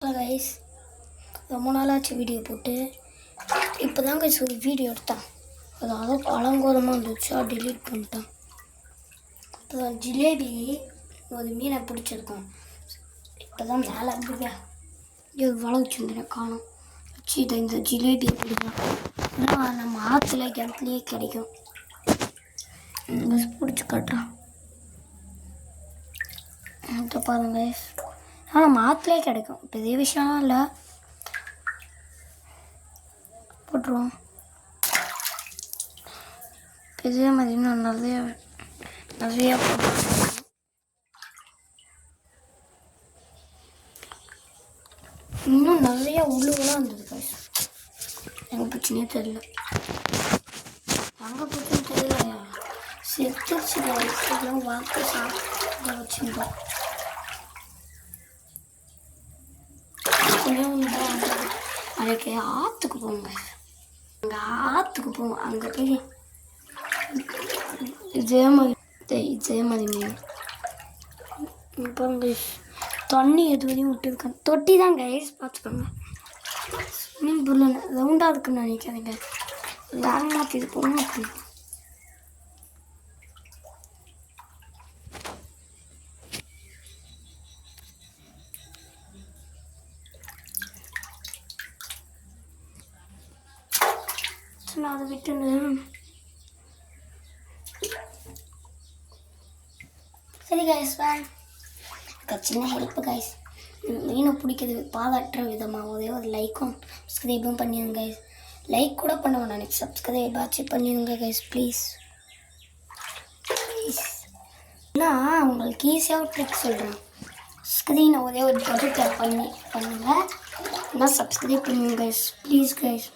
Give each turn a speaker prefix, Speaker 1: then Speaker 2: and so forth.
Speaker 1: Guys ரொம்ப நாளாச்சு video போட்டு இப்போ தான் கைஸ் ஒரு வீடியோ எடுத்தேன். அது அலங்கோலமாக இருந்துச்சா டிலீட் பண்ணிட்டேன். இப்போ ஜிலேபி ஒரு மீனை பிடிச்சிருக்கோம். இப்போ தான் மேலே இருந்துங்க இது வளர்ச்சிருந்தேன் காணும் வச்சு இதை இந்த ஜிலேபியை பிடிக்கலாம். ஆனால் நம்ம ஆற்றுல கிணத்துலேயே கிடைக்கும். பிடிச்சி காட்டுறேன் இப்போ பாருங்க. ஆனால் நம்ம ஆற்றுலேயே கிடைக்கும். பெரிய விஷயம்லாம் இல்லை. போட்டுருவோம். பெரிய மாதிரி இன்னும் நிறைய இன்னும் நிறைய உள்ளுகளாக இருந்தது கைஸ். எங்கே போச்சுன்னே தெரியல. எங்கே போச்சுன்னு தெரியல. செத்துச்சு கைஸ்லாம் வாக்கு சாப்பிட வச்சுருந்தோம். அதுக்கு ஆற்றுக்கு போங்க. அங்கே ஆற்றுக்கு போவோம். அங்கே போய் இதே மாதிரி மீன் இப்போ தண்ணி எதுவரையும் விட்டுருக்கேன். தொட்டி தான் கைஸ் பார்த்துக்கோங்க. ஸ்விம்மிங் பூலில் ரவுண்டாக இருக்குன்னு நினைக்காதீங்க. யாரும் மாற்றி இது போகணும். அப்படி நான் அதை விட்டுன்னு சரி கைஸ். சின்ன ஹெல்ப்பு கைஸ். மீனை பிடிக்கிறது பாராட்டுற விதமாக ஒரு லைக்கும் சப்ஸ்கிரைபும் பண்ணிடுங்க கைஸ். லைக் கூட பண்ணுவேன் நான். சப்ஸ்கிரைப் ஆச்சு பண்ணிடுங்க கைஸ் ப்ளீஸ். நான் உங்களுக்கு ஈஸியாக ஒரு ட்ரிக் சொல்கிறேன். ஸ்க்ரீனை ஒரு ப்ரொஜெக்டர் பண்ணுங்கள். நான் சப்ஸ்கிரைப் பண்ணுங்க கைஸ் ப்ளீஸ் கைஸ்.